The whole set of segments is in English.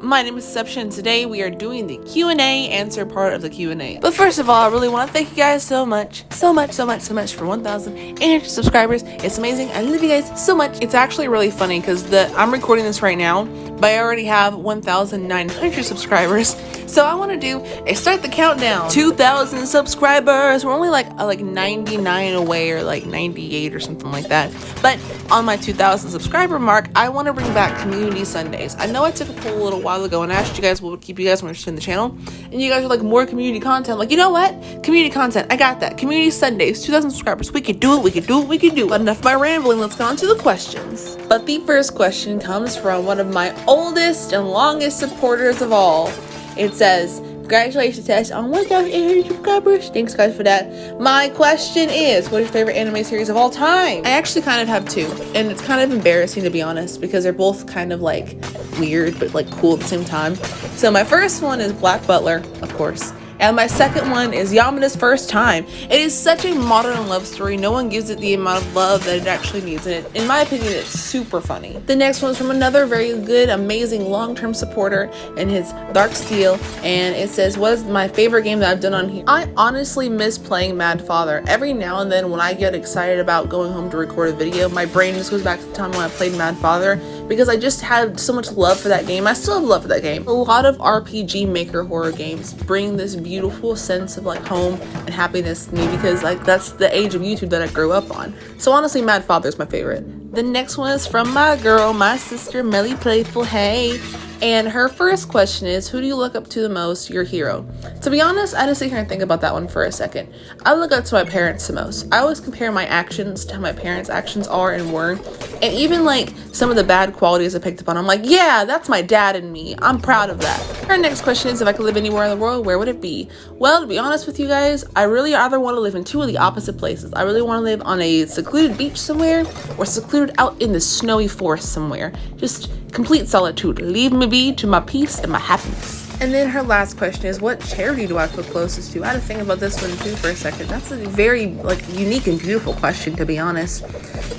My name is Tesseption, and today we are doing the Q&A answer part of the Q&A. But first of all, I really want to thank you guys so much for 1,800 subscribers. It's amazing. I love you guys so much. It's actually really funny because I'm recording this right now, but I already have 1,900 subscribers. So I want to do a start the countdown. 2,000 subscribers. We're only like 99 away, or like 98 or something like that. But on my 2,000 subscriber mark, I want to bring back community Sundays. I know I took a poll a little while ago and asked you guys what would keep you guys more interested in the channel, and you guys are like, more community content. Like, you know what? Community content. I got that. Community Sundays. 2,000 subscribers. We could do it. We could do it. We could do it. But enough of my rambling. Let's go on to the questions. But the first question comes from one of my oldest and longest supporters of all. It says, congratulations, Tess, on 1,800 subscribers. Thanks, guys, for that. My question is, what is your favorite anime series of all time? I actually kind of have two, and it's kind of embarrassing, to be honest, because they're both kind of like weird, but like cool at the same time. So my first one is Black Butler, of course. And my second one is Yamada's First Time. It is such a modern love story. No one gives it the amount of love that it actually needs. And in my opinion, it's super funny. The next one is from another very good, amazing, long-term supporter, and his Dark Steel. And it says, what is my favorite game that I've done on here? I honestly miss playing Mad Father. Every now and then when I get excited about going home to record a video, my brain just goes back to the time when I played Mad Father, because I just had so much love for that game. I still have love for that game. A lot of RPG Maker horror games bring this beautiful sense of like home and happiness to me, because like that's the age of YouTube that I grew up on. So honestly, Mad Father is my favorite. The next one is from my girl, my sister, Melly Playful. Hey. And her first question is, who do you look up to the most, your hero? To be honest, I had to sit here and think about that one for a second. I look up to my parents the most. I always compare my actions to how my parents' actions are and were. And even like some of the bad qualities I picked up on, I'm like, yeah, that's my dad and me. I'm proud of that. Her next question is, if I could live anywhere in the world, where would it be? Well, to be honest with you guys, I really either want to live in two of the opposite places. I really want to live on a secluded beach somewhere, or secluded out in the snowy forest somewhere. Just complete solitude. Leave me be to my peace and my happiness. And then her last question is, what charity do I feel closest to? I had to think about this one too for a second. That's a very like unique and beautiful question, to be honest.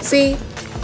See,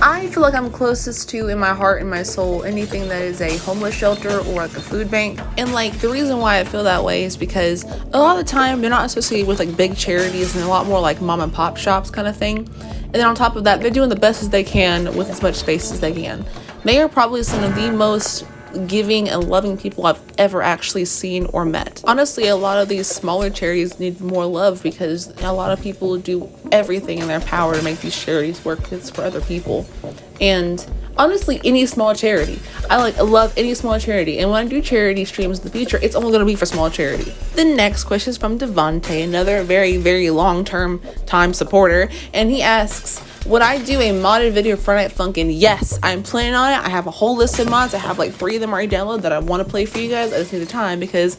I feel like I'm closest to, in my heart and my soul, anything that is a homeless shelter or like a food bank. And like the reason why I feel that way is because a lot of the time they're not associated with like big charities, and a lot more like mom and pop shops kind of thing. And then on top of that, they're doing the best as they can with as much space as they can. They are probably some of the most giving and loving people I've ever actually seen or met. Honestly, a lot of these smaller charities need more love, because a lot of people do everything in their power to make these charities work for other people. And honestly, any small charity, I love any small charity. And when I do charity streams in the future, it's only going to be for small charity. The next question is from Devontae, another very, very long-term time supporter. And he asks, would I do a modded video for Friday Night Funkin'? Yes, I'm planning on it. I have a whole list of mods. I have like 3 of them already downloaded that I want to play for you guys. I just need the time, because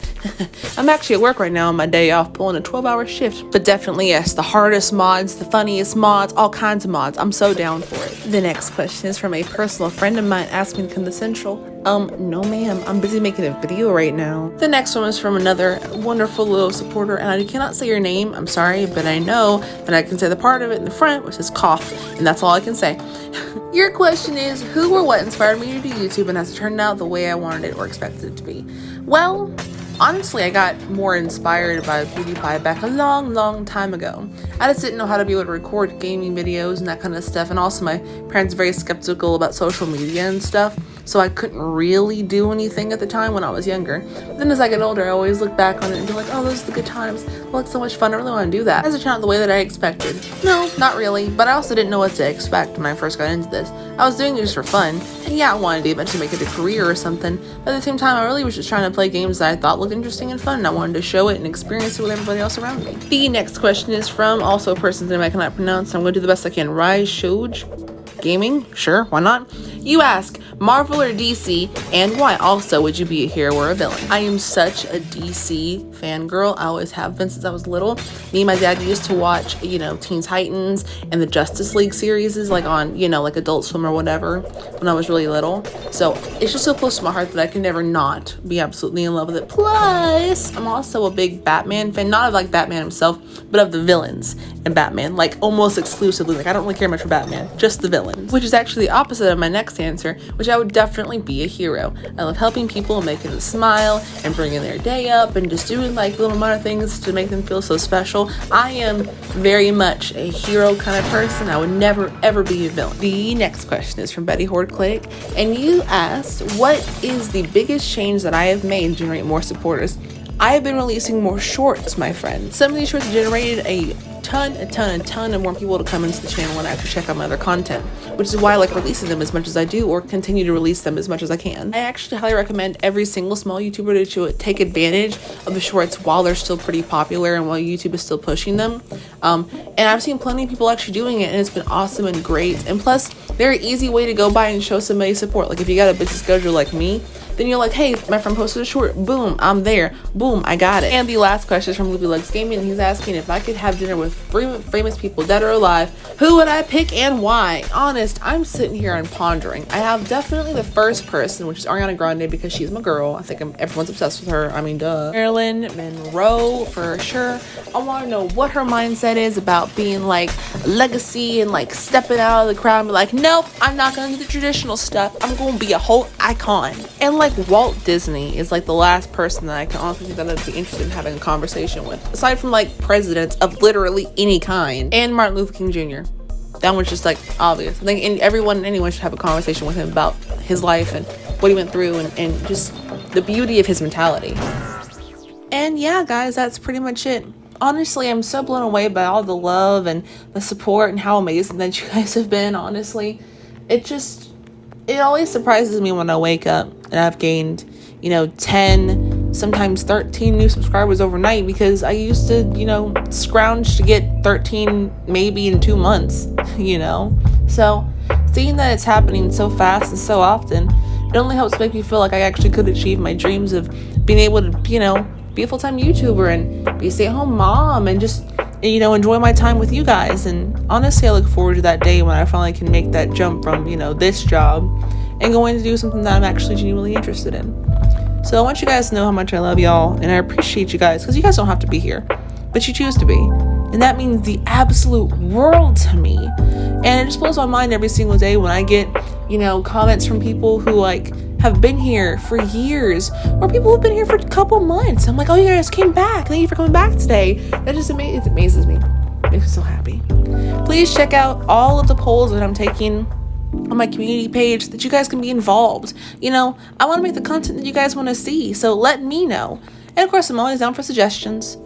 I'm actually at work right now on my day off, pulling a 12-hour shift. But definitely, yes, the hardest mods, the funniest mods, all kinds of mods. I'm so down for it. The next question is from a personal friend of mine, asking me to come to Central. No ma'am, I'm busy making a video right now. The next one is from another wonderful little supporter, and I cannot say your name, I'm sorry, but I know that I can say the part of it in the front, which is cough, and that's all I can say. Your question is, who or what inspired me to do YouTube, and has it turned out the way I wanted it or expected it to be? Well, honestly, I got more inspired by PewDiePie back a long time ago. I just didn't know how to be able to record gaming videos and that kind of stuff, and also my parents were very skeptical about social media and stuff, so I couldn't really do anything at the time when I was younger. But then as I get older, I always look back on it and be like, oh, those are the good times. Well, it's so much fun. I really want to do that. Has it turned out the way that I expected? No, not really, but I also didn't know what to expect when I first got into this. I was doing it just for fun, and yeah, I wanted to eventually make it a career or something, but at the same time, I really was just trying to play games that I thought looked interesting and fun, and I wanted to show it and experience it with everybody else around me. The next question is from also a person's name I cannot pronounce, so I'm going to do the best I can. Rise Shoj Gaming? Sure, why not? You ask, Marvel or DC, and why? Also, would you be a hero or a villain? I am such a DC fangirl. I always have been since I was little. Me and my dad used to watch, Teen Titans and the Justice League series, like on, like Adult Swim or whatever, when I was really little. So it's just so close to my heart that I can never not be absolutely in love with it. Plus, I'm also a big Batman fan, not of like Batman himself, but of the villains in Batman, like almost exclusively. Like I don't really care much for Batman, just the villains, which is actually the opposite of my next answer, which which I would definitely be a hero. I love helping people and making them smile and bringing their day up and just doing like little minor things to make them feel so special. I am very much a hero kind of person. I would never ever be a villain. The next question is from Betty Horde Click, and you asked, what is the biggest change that I have made to generate more supporters? I have been releasing more shorts, my friend. Some of these shorts generated a ton of more people to come into the channel and actually check out my other content, which is why I like releasing them as much as I do, or continue to release them as much as I can. I actually highly recommend every single small YouTuber to take advantage of the shorts while they're still pretty popular and while YouTube is still pushing them. And I've seen plenty of people actually doing it, and it's been awesome and great. And plus, they're an easy way to go by and show somebody support. Like if you got a busy schedule like me, then you're like, hey, my friend posted a short, boom, I'm there, boom, I got it. And the last question is from Loopy Legs Gaming, and he's asking, if I could have dinner with famous people, dead or alive, who would I pick and why? Honest, I'm sitting here and pondering. I have definitely the first person, which is Ariana Grande, because she's my girl. I think everyone's obsessed with her. I mean, duh. Marilyn Monroe, for sure. I want to know what her mindset is about being like legacy and like stepping out of the crowd and be like, nope, I'm not going to do the traditional stuff. I'm going to be a whole icon. And like Walt Disney is like the last person that I can honestly think that I'd be interested in having a conversation with, aside from like presidents of literally any kind, and Martin Luther King Jr. That one's just like obvious. I think anyone should have a conversation with him about his life and what he went through and just the beauty of his mentality. And yeah, guys, that's pretty much it. Honestly, I'm so blown away by all the love and the support and how amazing that you guys have been. Honestly, it always surprises me when I wake up and I've gained, 10, sometimes 13 new subscribers overnight, because I used to, scrounge to get 13 maybe in 2 months, So seeing that it's happening so fast and so often, it only helps make me feel like I actually could achieve my dreams of being able to, be a full-time YouTuber and be a stay-at-home mom and just, enjoy my time with you guys. And honestly, I look forward to that day when I finally can make that jump from, this job and go in to do something that I'm actually genuinely interested in. So I want you guys to know how much I love y'all, and I appreciate you guys, because you guys don't have to be here, but you choose to be. And that means the absolute world to me. And it just blows my mind every single day when I get, comments from people who have been here for years, or people who've been here for a couple months. I'm like, oh, you guys came back. Thank you for coming back today. That just amazes me. It makes me so happy. Please check out all of the polls that I'm taking on my community page, that you guys can be involved. I want to make the content that you guys want to see, so let me know. And of course, I'm always down for suggestions.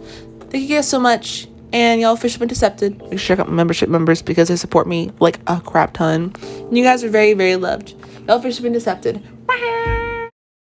Thank you guys so much. And y'all officially been Tesseption. Make sure check out my membership members, because they support me like a crap ton. And you guys are very, very loved. Y'all officially been Tesseption.